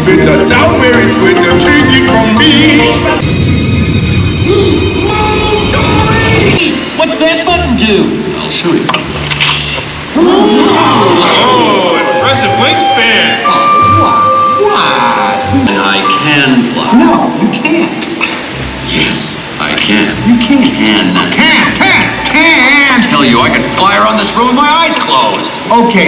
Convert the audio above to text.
Twitter, down Mary Twitter, take it from me. What's that button do? I'll show you. Oh, impressive wingspan. What? And I can fly. No, you can't. Yes, I can. You can't. Can. Can't. Tell you, I could fly around this room with my eyes closed. Okay.